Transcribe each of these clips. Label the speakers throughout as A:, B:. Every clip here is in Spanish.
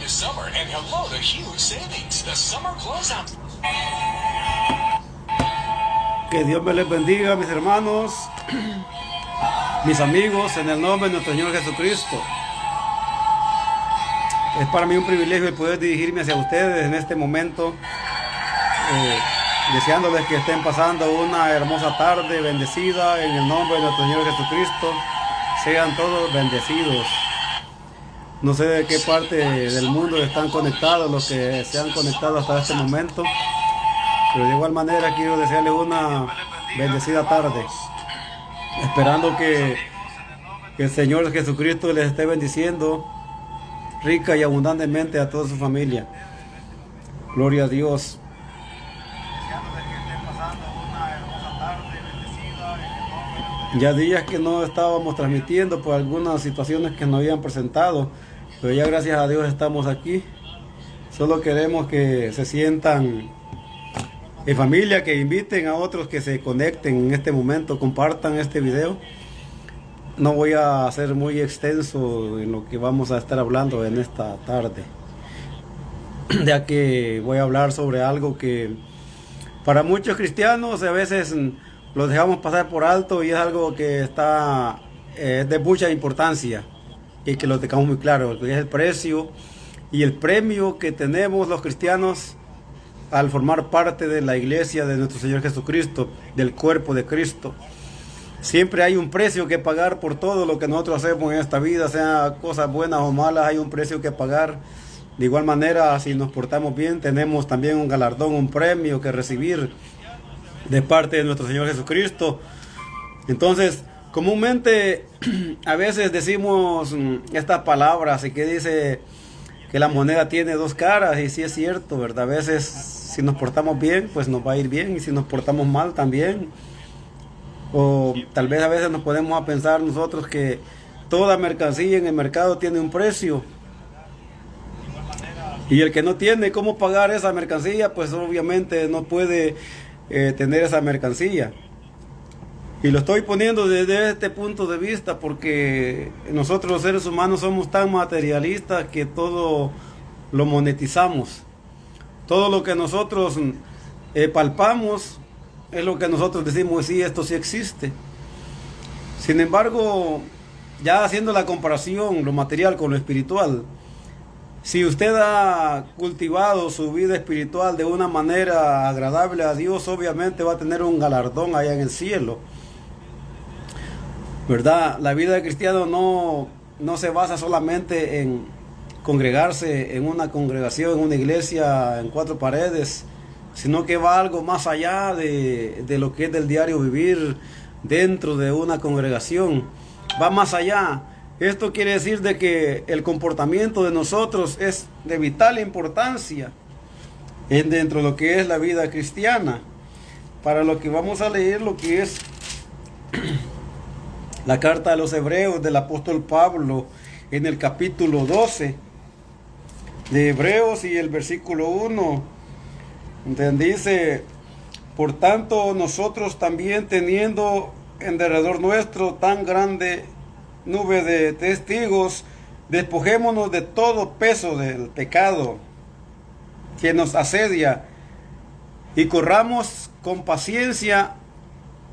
A: this summer, and hello to huge savings. The summer closeout.
B: Que Dios me les bendiga, mis hermanos, mis amigos, en el nombre de nuestro Señor Jesucristo. Es para mí un privilegio el poder dirigirme hacia ustedes en este momento, deseándoles que estén pasando una hermosa tarde bendecida en el nombre de nuestro Señor Jesucristo. Sean todos bendecidos. No sé de qué parte del mundo están conectados los que se han conectado hasta este momento, pero de igual manera quiero desearles una bendecida tarde, esperando que el Señor Jesucristo les esté bendiciendo rica y abundantemente a toda su familia. Gloria a Dios. Ya días que no estábamos transmitiendo por algunas situaciones que nos habían presentado, pero ya gracias a Dios estamos aquí. Solo queremos que se sientan en familia, que inviten a otros que se conecten en este momento, compartan este video. No voy a ser muy extenso en lo que vamos a estar hablando en esta tarde, ya que voy a hablar sobre algo que para muchos cristianos a veces lo dejamos pasar por alto, y es algo que está de mucha importancia y que lo tengamos muy claro, que es el precio y el premio que tenemos los cristianos al formar parte de la iglesia de nuestro Señor Jesucristo, del cuerpo de Cristo. Siempre hay un precio que pagar por todo lo que nosotros hacemos en esta vida, sea cosas buenas o malas, hay un precio que pagar. De igual manera, si nos portamos bien, tenemos también un galardón, un premio que recibir de parte de nuestro Señor Jesucristo. Entonces, comúnmente a veces decimos estas palabras y que dice que la moneda tiene dos caras, y sí es cierto, ¿verdad? A veces si nos portamos bien, pues nos va a ir bien, y si nos portamos mal también. O tal vez a veces nos podemos a pensar nosotros que toda mercancía en el mercado tiene un precio, y el que no tiene cómo pagar esa mercancía, pues obviamente no puede tener esa mercancía. Y lo estoy poniendo desde este punto de vista porque nosotros los seres humanos somos tan materialistas que todo lo monetizamos. Todo lo que nosotros palpamos es lo que nosotros decimos: sí, esto sí existe. Sin embargo, ya haciendo la comparación, lo material con lo espiritual, si usted ha cultivado su vida espiritual de una manera agradable a Dios, obviamente va a tener un galardón allá en el cielo, ¿verdad? La vida de cristiano no se basa solamente en congregarse en una congregación, en una iglesia, en cuatro paredes, sino que va algo más allá de lo que es del diario vivir dentro de una congregación. Va más allá. Esto quiere decir de que el comportamiento de nosotros es de vital importancia dentro de lo que es la vida cristiana. Para lo que vamos a leer, lo que es la carta a los Hebreos del apóstol Pablo, en el capítulo 12 de Hebreos, y el versículo 1, donde dice: por tanto, nosotros también, teniendo en derredor nuestro tan grande nube de testigos, despojémonos de todo peso del pecado que nos asedia, y corramos con paciencia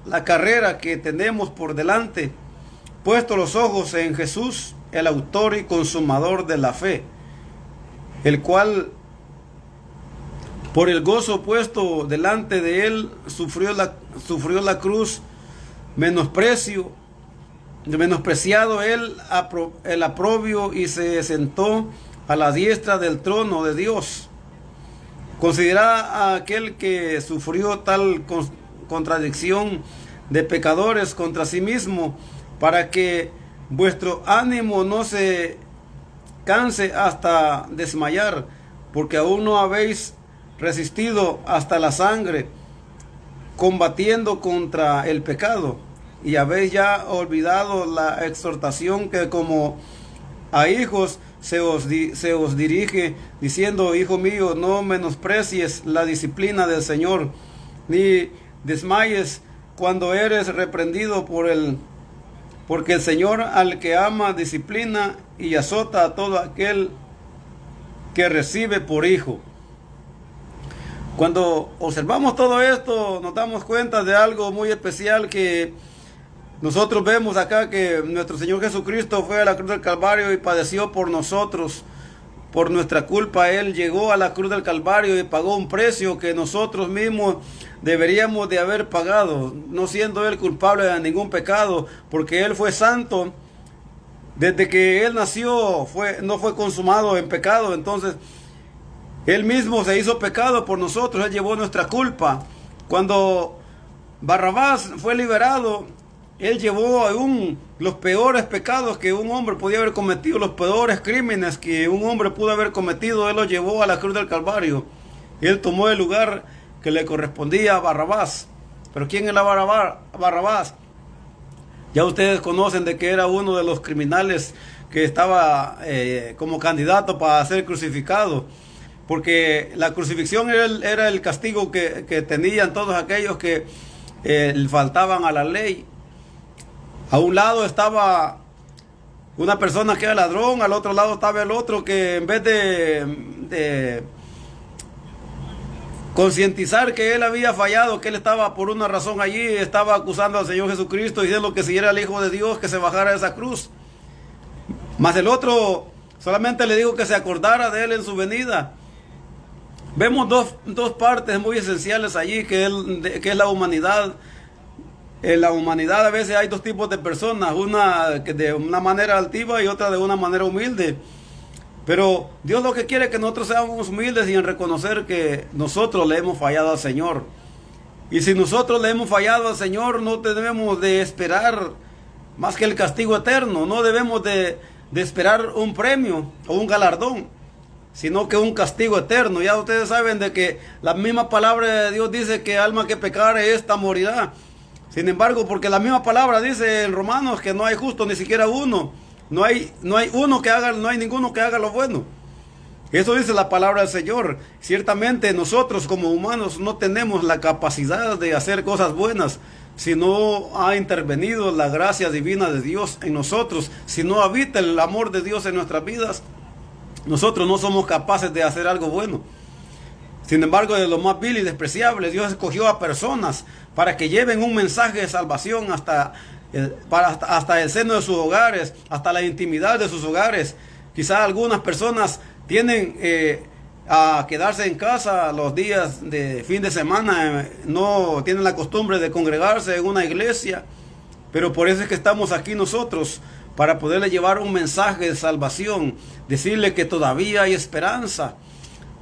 B: la carrera que tenemos por delante, puesto los ojos en Jesús, el autor y consumador de la fe, el cual por el gozo puesto delante de él sufrió la cruz, menospreciado él el oprobio, y se sentó a la diestra del trono de Dios. Considerad a aquel que sufrió tal contradicción de pecadores contra sí mismo, para que vuestro ánimo no se canse hasta desmayar, porque aún no habéis resistido hasta la sangre, combatiendo contra el pecado, y habéis ya olvidado la exhortación que como a hijos se os dirige, diciendo: hijo mío, no menosprecies la disciplina del Señor, ni desmayes cuando eres reprendido porque el Señor al que ama disciplina y azota a todo aquel que recibe por hijo. Cuando observamos todo esto, nos damos cuenta de algo muy especial que nosotros vemos acá, que nuestro Señor Jesucristo fue a la cruz del Calvario y padeció por nosotros, por nuestra culpa. Él llegó a la cruz del Calvario y pagó un precio que nosotros mismos deberíamos de haber pagado, no siendo Él culpable de ningún pecado, porque Él fue santo. Desde que Él nació no fue consumado en pecado. Entonces Él mismo se hizo pecado por nosotros. Él llevó nuestra culpa. Cuando Barrabás fue liberado, Él llevó aún los peores pecados que un hombre podía haber cometido, los peores crímenes que un hombre pudo haber cometido. Él los llevó a la cruz del Calvario. Él tomó el lugar que le correspondía a Barrabás. Pero ¿quién era Barrabás? Ya ustedes conocen de que era uno de los criminales que estaba como candidato para ser crucificado. Porque la crucifixión era el castigo que tenían todos aquellos que faltaban a la ley. A un lado estaba una persona que era ladrón, al otro lado estaba el otro que en vez de concientizar que él había fallado, que él estaba por una razón allí, estaba acusando al Señor Jesucristo, diciendo que si era el Hijo de Dios, que se bajara de esa cruz. Mas el otro solamente le dijo que se acordara de él en su venida. Vemos dos partes muy esenciales allí, que es la humanidad. En la humanidad a veces hay dos tipos de personas, una que de una manera altiva y otra de una manera humilde. Pero Dios lo que quiere es que nosotros seamos humildes y en reconocer que nosotros le hemos fallado al Señor. Y si nosotros le hemos fallado al Señor, no debemos de esperar más que el castigo eterno. No debemos de esperar un premio o un galardón, sino que un castigo eterno. Ya ustedes saben de que la misma palabra de Dios dice que alma que pecare, esta morirá. Sin embargo, porque la misma palabra dice en Romanos que no hay justo ni siquiera uno. No hay ninguno que haga lo bueno. Eso dice la palabra del Señor. Ciertamente nosotros como humanos no tenemos la capacidad de hacer cosas buenas si no ha intervenido la gracia divina de Dios en nosotros, si no habita el amor de Dios en nuestras vidas. Nosotros no somos capaces de hacer algo bueno. Sin embargo, de lo más vil y despreciable, Dios escogió a personas para que lleven un mensaje de salvación hasta el seno de sus hogares, hasta la intimidad de sus hogares. Quizás algunas personas tienen a quedarse en casa los días de fin de semana, no tienen la costumbre de congregarse en una iglesia, pero por eso es que estamos aquí nosotros, para poderle llevar un mensaje de salvación, decirle que todavía hay esperanza.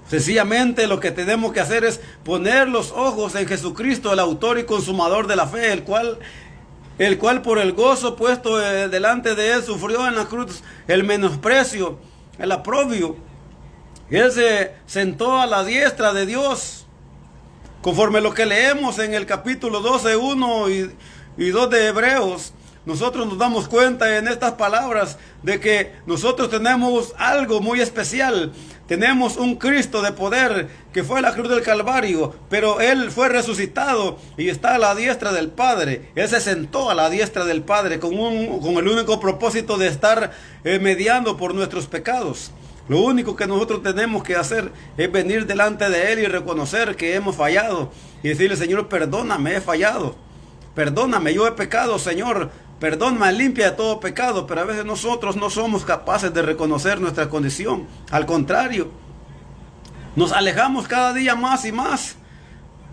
B: Sencillamente lo que tenemos que hacer es poner los ojos en Jesucristo, el autor y consumador de la fe, el cual por el gozo puesto delante de él sufrió en la cruz el menosprecio, el oprobio. Él se sentó a la diestra de Dios, conforme lo que leemos en el capítulo 12, 1 y 2 de Hebreos. Nosotros nos damos cuenta en estas palabras de que nosotros tenemos algo muy especial. Tenemos un Cristo de poder que fue a la cruz del Calvario, pero Él fue resucitado y está a la diestra del Padre. Él se sentó a la diestra del Padre con el único propósito de estar mediando por nuestros pecados. Lo único que nosotros tenemos que hacer es venir delante de Él y reconocer que hemos fallado y decirle: Señor, perdóname, he fallado. Perdóname, yo he pecado, Señor. Perdóname, limpia de todo pecado. Pero a veces nosotros no somos capaces de reconocer nuestra condición. Al contrario, nos alejamos cada día más y más.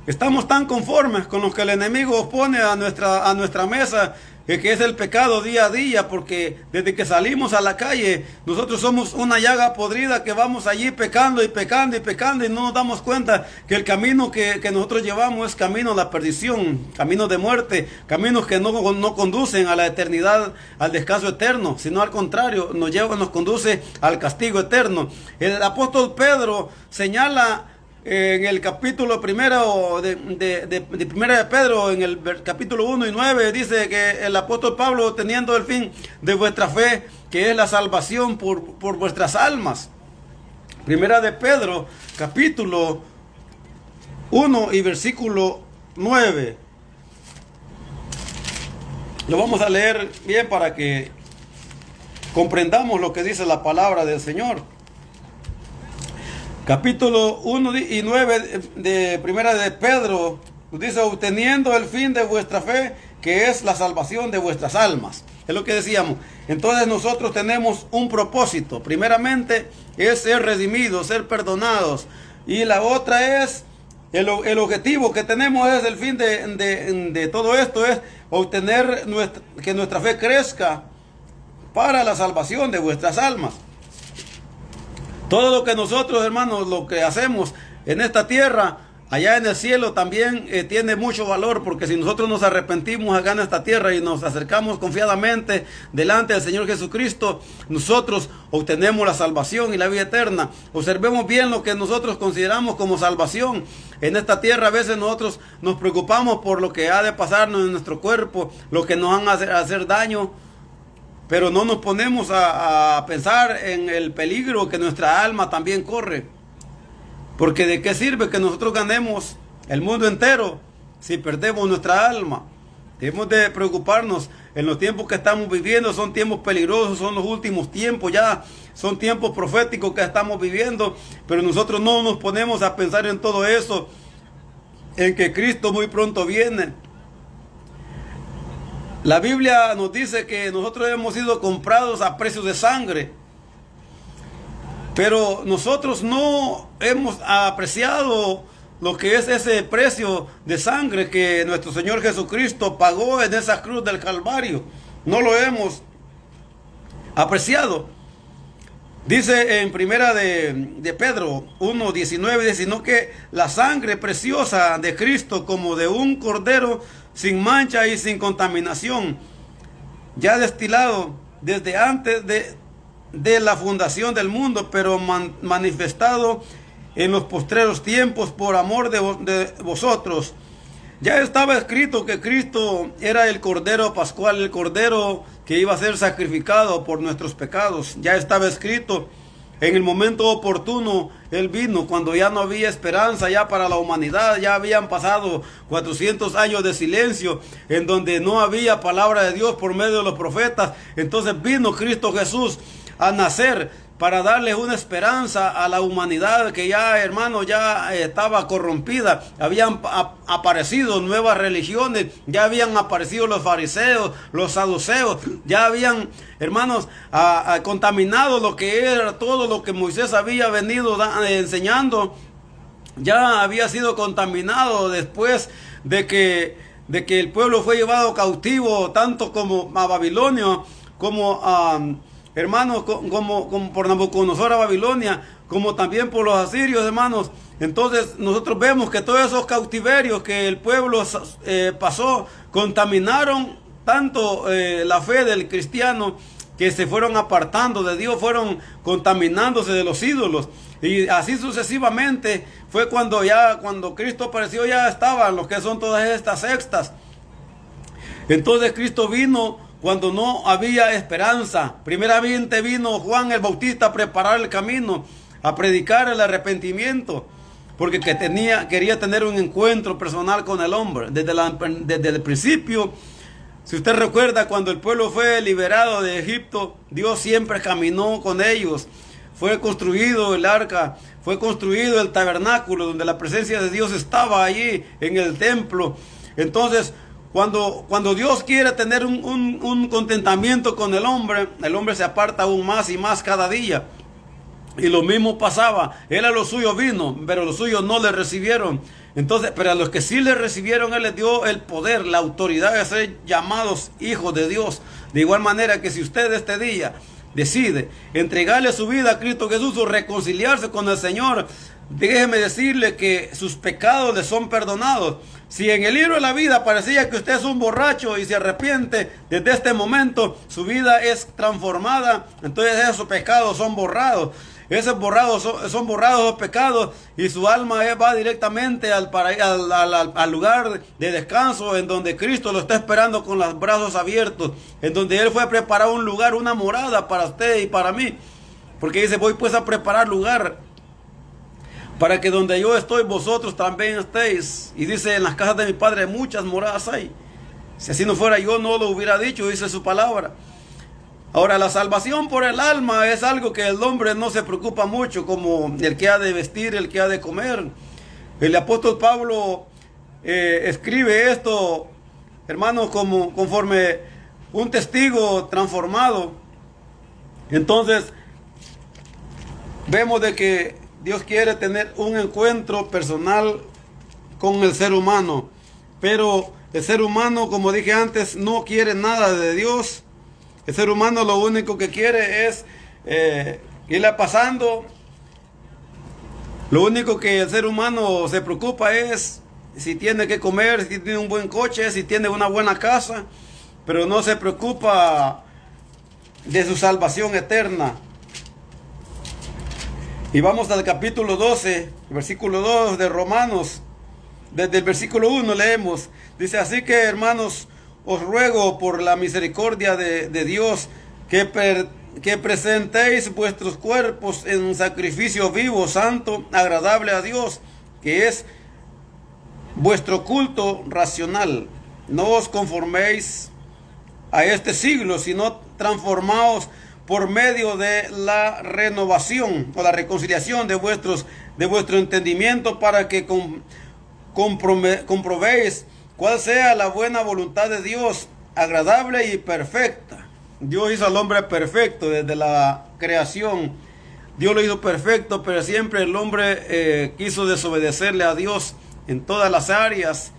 B: Estamos tan conformes con lo que el enemigo pone a nuestra mesa, que es el pecado día a día, porque desde que salimos a la calle, nosotros somos una llaga podrida que vamos allí pecando y pecando y pecando, y no nos damos cuenta que el camino que nosotros llevamos es camino a la perdición, camino de muerte, caminos que no conducen a la eternidad, al descanso eterno, sino al contrario, nos conduce al castigo eterno. El apóstol Pedro señala en el capítulo primero de Primera de Pedro, en el capítulo 1 y 9, dice que el apóstol Pablo, teniendo el fin de vuestra fe, que es la salvación por vuestras almas. Primera de Pedro, capítulo 1 y versículo 9. Lo vamos a leer bien para que comprendamos lo que dice la palabra del Señor. capítulo 1 y 9 de Primera de Pedro, nos dice, obteniendo el fin de vuestra fe, que es la salvación de vuestras almas. Es lo que decíamos. Entonces nosotros tenemos un propósito. Primeramente es ser redimidos, ser perdonados. Y la otra es, el objetivo que tenemos es el fin de todo esto, es obtener que nuestra fe crezca para la salvación de vuestras almas. Todo lo que nosotros, hermanos, lo que hacemos en esta tierra, allá en el cielo también tiene mucho valor, porque si nosotros nos arrepentimos acá en esta tierra y nos acercamos confiadamente delante del Señor Jesucristo, nosotros obtenemos la salvación y la vida eterna. Observemos bien lo que nosotros consideramos como salvación. En esta tierra a veces nosotros nos preocupamos por lo que ha de pasarnos en nuestro cuerpo, lo que nos van a hacer daño, pero no nos ponemos a pensar en el peligro que nuestra alma también corre. Porque ¿de qué sirve que nosotros ganemos el mundo entero si perdemos nuestra alma? Debemos de preocuparnos. En los tiempos que estamos viviendo son tiempos peligrosos, son los últimos tiempos ya, son tiempos proféticos que estamos viviendo, pero nosotros no nos ponemos a pensar en todo eso, en que Cristo muy pronto viene. La Biblia nos dice que nosotros hemos sido comprados a precio de sangre, pero nosotros no hemos apreciado lo que es ese precio de sangre que nuestro Señor Jesucristo pagó en esa cruz del Calvario. No lo hemos apreciado. Dice en primera de Pedro 1:19, dice, sino que la sangre preciosa de Cristo como de un cordero sin mancha y sin contaminación, ya destilado desde antes de la fundación del mundo, pero manifestado en los postreros tiempos por amor de vosotros. Ya estaba escrito que Cristo era el Cordero Pascual, el Cordero que iba a ser sacrificado por nuestros pecados. Ya estaba escrito. En el momento oportuno Él vino, cuando ya no había esperanza ya para la humanidad, ya habían pasado 400 años de silencio, en donde no había palabra de Dios por medio de los profetas. Entonces vino Cristo Jesús a nacer para darle una esperanza a la humanidad que ya, hermano, ya estaba corrompida. Habían aparecido nuevas religiones, ya habían aparecido los fariseos, los saduceos, ya habían, hermanos, contaminado lo que era todo lo que Moisés había venido enseñando. Ya había sido contaminado después de que el pueblo fue llevado cautivo, tanto como a Babilonia, como a hermanos, como por Nabucodonosor a Babilonia, como también por los asirios, hermanos. Entonces nosotros vemos que todos esos cautiverios que el pueblo pasó, contaminaron tanto la fe del cristiano, que se fueron apartando de Dios, fueron contaminándose de los ídolos. Y así sucesivamente fue cuando Cristo apareció, ya estaban los que son todas estas sectas. Entonces Cristo vino cuando no había esperanza. Primeramente vino Juan el Bautista a preparar el camino, a predicar el arrepentimiento, porque quería tener un encuentro personal con el hombre. Desde el principio, si usted recuerda, cuando el pueblo fue liberado de Egipto, Dios siempre caminó con ellos. Fue construido el arca, fue construido el tabernáculo, donde la presencia de Dios estaba allí en el templo. Entonces, cuando Dios quiere tener un contentamiento con el hombre se aparta aún más y más cada día. Y lo mismo pasaba. Él a los suyos vino, pero los suyos no le recibieron. Entonces, pero a los que sí le recibieron, Él les dio el poder, la autoridad de ser llamados hijos de Dios. De igual manera que si usted este día decide entregarle su vida a Cristo Jesús o reconciliarse con el Señor, déjeme decirle que sus pecados le son perdonados. Si en el libro de la vida parecía que usted es un borracho y se arrepiente, desde este momento su vida es transformada. Entonces esos pecados son borrados. Son borrados los pecados y su alma va directamente al lugar de descanso, en donde Cristo lo está esperando con los brazos abiertos, en donde Él fue a preparar un lugar, una morada para usted y para mí. Porque dice, voy pues a preparar lugar para que donde yo estoy, vosotros también estéis. Y dice, en las casas de mi Padre muchas moradas hay. Si así no fuera, yo no lo hubiera dicho, dice su palabra. Ahora, la salvación por el alma es algo que el hombre no se preocupa mucho, como el que ha de vestir, el que ha de comer. El apóstol Pablo escribe esto, hermanos, como conforme un testigo transformado. Entonces, vemos de que Dios quiere tener un encuentro personal con el ser humano, pero el ser humano, como dije antes, no quiere nada de Dios. El ser humano lo único que quiere es irla pasando. Lo único que el ser humano se preocupa es si tiene que comer, si tiene un buen coche, si tiene una buena casa, pero no se preocupa de su salvación eterna. Y vamos al capítulo 12, versículo 2 de Romanos. Desde el versículo 1 leemos. Dice: así que, hermanos, os ruego por la misericordia de Dios que presentéis vuestros cuerpos en un sacrificio vivo, santo, agradable a Dios, que es vuestro culto racional. No os conforméis a este siglo, sino transformaos por medio de la renovación o la reconciliación de vuestro entendimiento, para que comprobéis cuál sea la buena voluntad de Dios, agradable y perfecta. Dios hizo al hombre perfecto desde la creación. Dios lo hizo perfecto, pero siempre el hombre quiso desobedecerle a Dios en todas las áreas.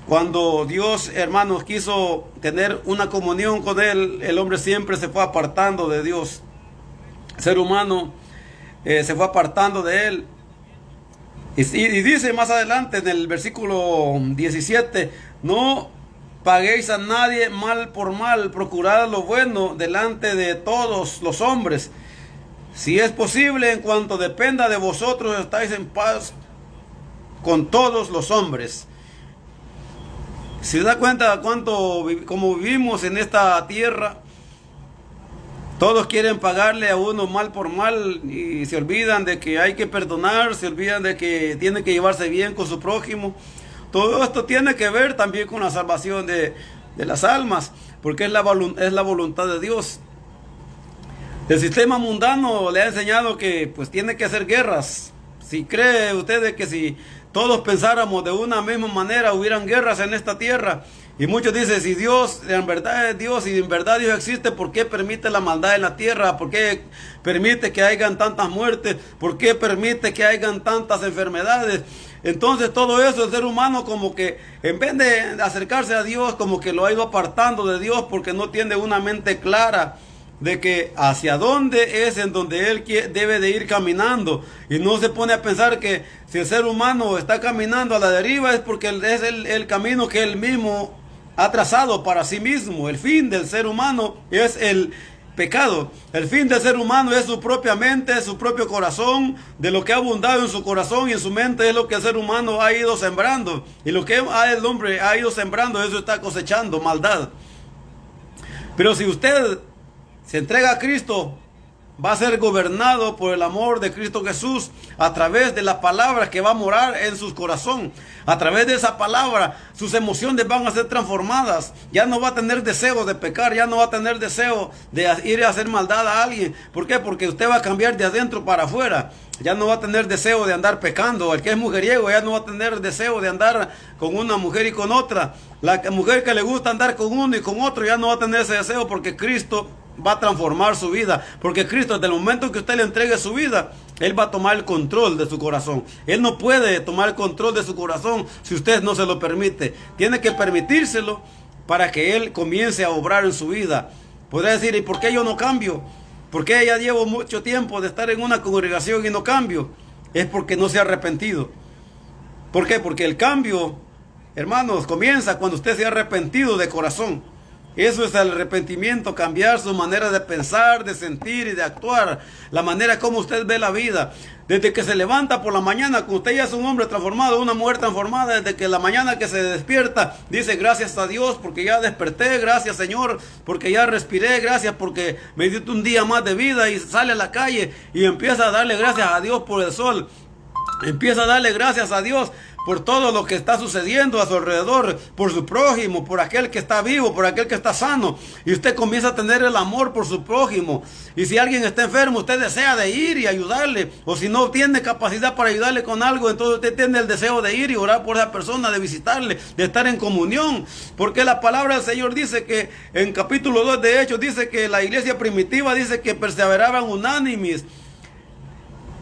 B: Cuando Dios, hermanos, quiso tener una comunión con Él, el hombre siempre se fue apartando de Dios. El ser humano se fue apartando de Él. Y dice más adelante en el versículo 17: no paguéis a nadie mal por mal, procurad lo bueno delante de todos los hombres. Si es posible, en cuanto dependa de vosotros, estáis en paz con todos los hombres. Si se da cuenta como vivimos en esta tierra, todos quieren pagarle a uno mal por mal y se olvidan de que hay que perdonar, se olvidan de que tiene que llevarse bien con su prójimo. Todo esto tiene que ver también con la salvación de las almas, porque es la voluntad de Dios. El sistema mundano le ha enseñado que pues tiene que hacer guerras. Si cree usted de que si todos pensáramos de una misma manera, hubieran guerras en esta tierra. Y muchos dicen: si Dios en verdad es Dios, y en verdad Dios existe, ¿por qué permite la maldad en la tierra? ¿Por qué permite que hayan tantas muertes? ¿Por qué permite que hayan tantas enfermedades? Entonces todo eso, el ser humano como que en vez de acercarse a Dios, como que lo ha ido apartando de Dios, porque no tiene una mente clara de que hacia dónde es en donde él debe de ir caminando, y no se pone a pensar que si el ser humano está caminando a la deriva es porque es el camino que él mismo ha trazado para sí mismo. El fin del ser humano es el pecado. El fin del ser humano es su propia mente, su propio corazón. De lo que ha abundado en su corazón y en su mente es lo que el ser humano ha ido sembrando, y lo que el hombre ha ido sembrando, eso está cosechando maldad. Pero si usted se entrega a Cristo, va a ser gobernado por el amor de Cristo Jesús a través de la palabra que va a morar en su corazón. A través de esa palabra, sus emociones van a ser transformadas. Ya no va a tener deseo de pecar, ya no va a tener deseo de ir a hacer maldad a alguien. ¿Por qué? Porque usted va a cambiar de adentro para afuera. Ya no va a tener deseo de andar pecando. El que es mujeriego ya no va a tener deseo de andar con una mujer y con otra. La mujer que le gusta andar con uno y con otro ya no va a tener ese deseo, porque Cristo va a transformar su vida. Porque Cristo, desde el momento que usted le entregue su vida, Él va a tomar el control de su corazón. Él no puede tomar el control de su corazón si usted no se lo permite. Tiene que permitírselo para que Él comience a obrar en su vida. Podrá decir: ¿y por qué yo no cambio? ¿Por qué ya llevo mucho tiempo de estar en una congregación y no cambio? Es porque no se ha arrepentido. ¿Por qué? Porque el cambio, hermanos, comienza cuando usted se ha arrepentido de corazón. Eso es el arrepentimiento, cambiar su manera de pensar, de sentir y de actuar, la manera como usted ve la vida. Desde que se levanta por la mañana, cuando usted ya es un hombre transformado, una mujer transformada, desde que la mañana que se despierta, dice: gracias a Dios porque ya desperté, gracias Señor porque ya respiré, gracias porque me diste un día más de vida, y sale a la calle y empieza a darle gracias a Dios por el sol. Empieza a darle gracias a Dios por todo lo que está sucediendo a su alrededor, por su prójimo, por aquel que está vivo, por aquel que está sano. Y usted comienza a tener el amor por su prójimo. Y si alguien está enfermo, usted desea de ir y ayudarle. O si no tiene capacidad para ayudarle con algo, entonces usted tiene el deseo de ir y orar por esa persona, de visitarle, de estar en comunión. Porque la palabra del Señor dice que en capítulo 2 de Hechos, dice que la iglesia primitiva dice que perseveraban unánimes.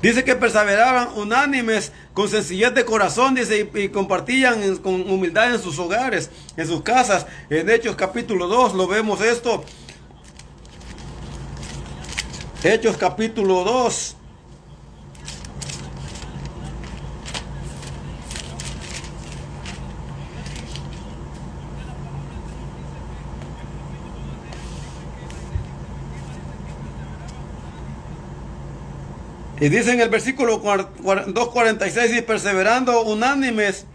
B: Dice que perseveraban unánimes con sencillez de corazón, dice, y compartían con humildad en sus hogares, en sus casas. En Hechos capítulo 2 lo vemos esto. Hechos capítulo 2. Y dice en el versículo 2:46, y perseverando unánimes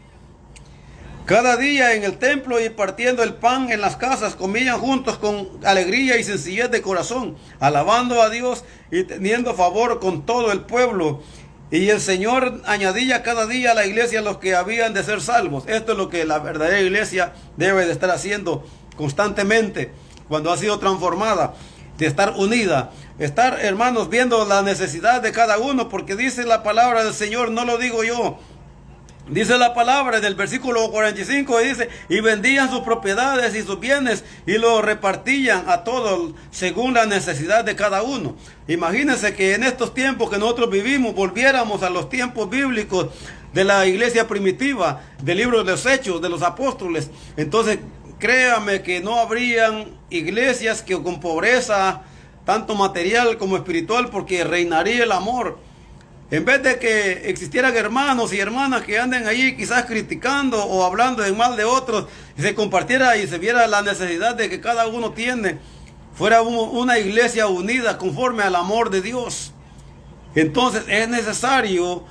B: cada día en el templo y partiendo el pan en las casas, comían juntos con alegría y sencillez de corazón, alabando a Dios y teniendo favor con todo el pueblo. Y el Señor añadía cada día a la iglesia los que habían de ser salvos. Esto es lo que la verdadera iglesia debe de estar haciendo constantemente cuando ha sido transformada, de estar unida. Estar, hermanos, viendo la necesidad de cada uno, porque dice la palabra del Señor, no lo digo yo. Dice la palabra en el versículo 45, y dice, y vendían sus propiedades y sus bienes y lo repartían a todos según la necesidad de cada uno. Imagínense que en estos tiempos que nosotros vivimos, volviéramos a los tiempos bíblicos de la iglesia primitiva, del libro de los Hechos, de los apóstoles. Entonces, créame que no habrían iglesias que con pobreza, tanto material como espiritual, porque reinaría el amor. En vez de que existieran hermanos y hermanas que anden allí quizás criticando o hablando en mal de otros, y se compartiera y se viera la necesidad de que cada uno tiene, fuera una iglesia unida conforme al amor de Dios. Entonces es necesario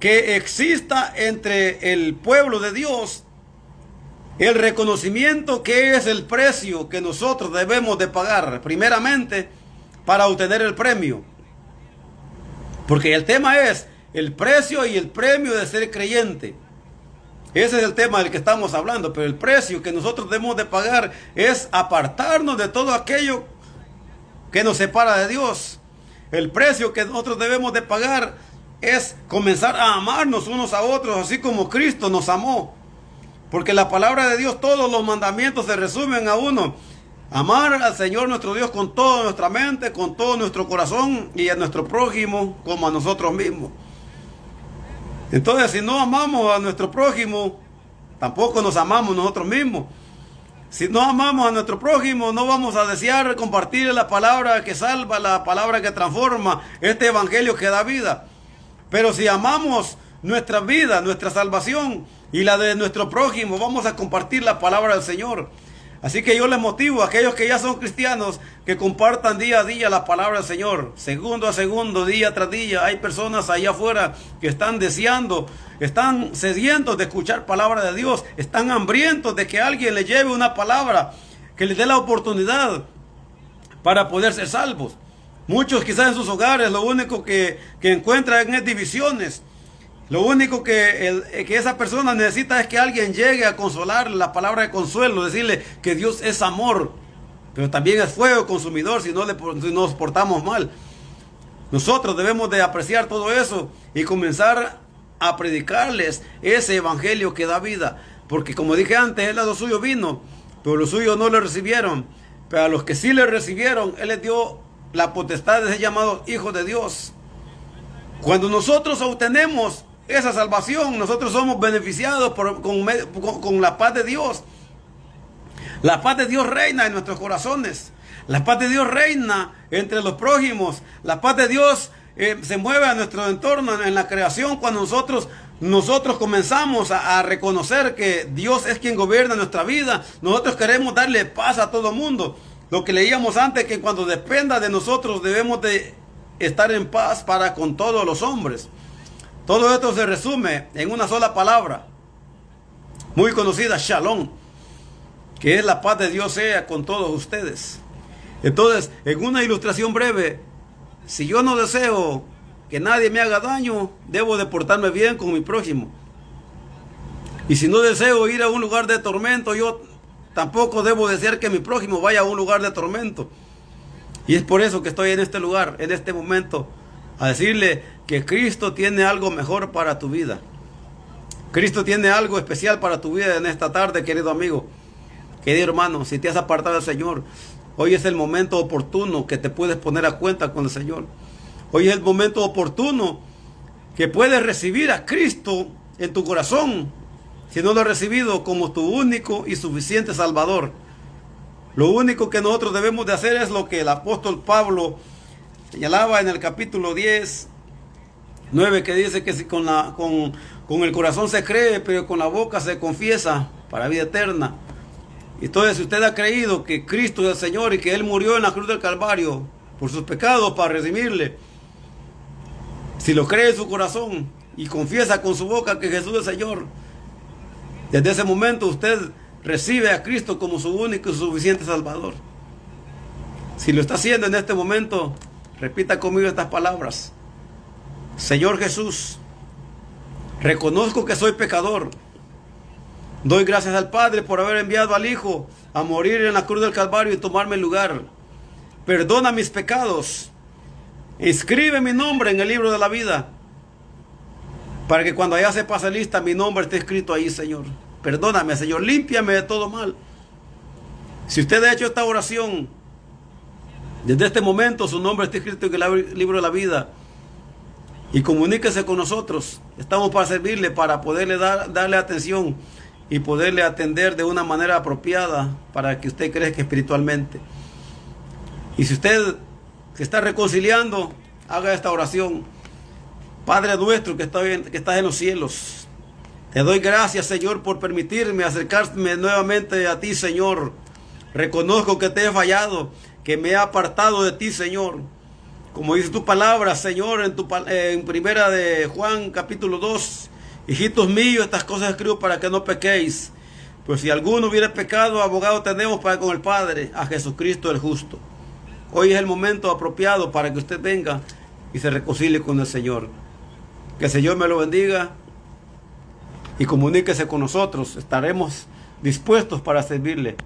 B: que exista entre el pueblo de Dios el reconocimiento que es el precio que nosotros debemos de pagar primeramente para obtener el premio. Porque el tema es el precio y el premio de ser creyente. Ese es el tema del que estamos hablando. Pero el precio que nosotros debemos de pagar es apartarnos de todo aquello que nos separa de Dios. El precio que nosotros debemos de pagar es comenzar a amarnos unos a otros, así como Cristo nos amó. Porque la palabra de Dios, todos los mandamientos se resumen a uno: amar al Señor nuestro Dios con toda nuestra mente, con todo nuestro corazón, y a nuestro prójimo como a nosotros mismos. Entonces, si no amamos a nuestro prójimo, tampoco nos amamos nosotros mismos. Si no amamos a nuestro prójimo, no vamos a desear compartir la palabra que salva, la palabra que transforma, este evangelio que da vida. Pero si amamos nuestra vida, nuestra salvación y la de nuestro prójimo, vamos a compartir la palabra del Señor. Así que yo les motivo a aquellos que ya son cristianos que compartan día a día la palabra del Señor, segundo a segundo, día tras día. Hay personas allá afuera que están deseando, están sedientos de escuchar palabra de Dios, están hambrientos de que alguien les lleve una palabra que les dé la oportunidad para poder ser salvos. Muchos quizás en sus hogares lo único que encuentran es divisiones. Lo único que esa persona necesita es que alguien llegue a consolarle, la palabra de consuelo, decirle que Dios es amor, pero también es fuego consumidor si nos portamos mal. Nosotros debemos de apreciar todo eso y comenzar a predicarles ese evangelio que da vida. Porque como dije antes, Él a los suyos vino, pero los suyos no le recibieron. Pero a los que sí le recibieron, Él les dio la potestad de ser llamados hijos de Dios. Cuando nosotros obtenemos esa salvación, nosotros somos beneficiados con la paz de Dios. La paz de Dios reina en nuestros corazones. La paz de Dios reina entre los prójimos. La paz de Dios se mueve a nuestro entorno en la creación cuando nosotros comenzamos a reconocer que Dios es quien gobierna nuestra vida. Nosotros queremos darle paz a todo mundo. Lo que leíamos antes, que cuando dependa de nosotros debemos de estar en paz para con todos los hombres. Todo esto se resume en una sola palabra, muy conocida, Shalom, que es la paz de Dios sea con todos ustedes. Entonces, en una ilustración breve, si yo no deseo que nadie me haga daño, debo de portarme bien con mi prójimo. Y si no deseo ir a un lugar de tormento, yo tampoco debo desear que mi prójimo vaya a un lugar de tormento. Y es por eso que estoy en este lugar, en este momento, a decirle que Cristo tiene algo mejor para tu vida. Cristo tiene algo especial para tu vida en esta tarde, querido amigo, querido hermano. Si te has apartado del Señor, hoy es el momento oportuno que te puedes poner a cuenta con el Señor. Hoy es el momento oportuno que puedes recibir a Cristo en tu corazón, si no lo has recibido como tu único y suficiente Salvador. Lo único que nosotros debemos de hacer es lo que el apóstol Pablo señalaba en el capítulo 10, 9, que dice que si con el corazón se cree, pero con la boca se confiesa para vida eterna. Entonces, si usted ha creído que Cristo es el Señor y que Él murió en la cruz del Calvario por sus pecados para redimirle, si lo cree en su corazón y confiesa con su boca que Jesús es Señor, desde ese momento usted recibe a Cristo como su único y suficiente Salvador. Si lo está haciendo en este momento, repita conmigo estas palabras: Señor Jesús, reconozco que soy pecador. Doy gracias al Padre por haber enviado al Hijo a morir en la cruz del Calvario y tomarme el lugar. Perdona mis pecados. Inscribe mi nombre en el libro de la vida, para que cuando allá se pase lista, mi nombre esté escrito ahí, Señor. Perdóname, Señor, límpiame de todo mal. Si usted ha hecho esta oración, desde este momento su nombre está escrito en el libro de la vida. Y comuníquese con nosotros. Estamos para servirle, para poderle darle atención y poderle atender de una manera apropiada para que usted crezca espiritualmente. Y si usted se está reconciliando, haga esta oración: Padre nuestro que estás en los cielos, te doy gracias, Señor, por permitirme acercarme nuevamente a ti, Señor. Reconozco que te he fallado, que me he apartado de ti, Señor. Como dice tu palabra, Señor, en primera de Juan, capítulo 2, hijitos míos, estas cosas escribo para que no pequéis. Pues si alguno hubiera pecado, abogado tenemos para con el Padre, a Jesucristo el justo. Hoy es el momento apropiado para que usted venga y se reconcilie con el Señor. Que el Señor me lo bendiga y comuníquese con nosotros. Estaremos dispuestos para servirle.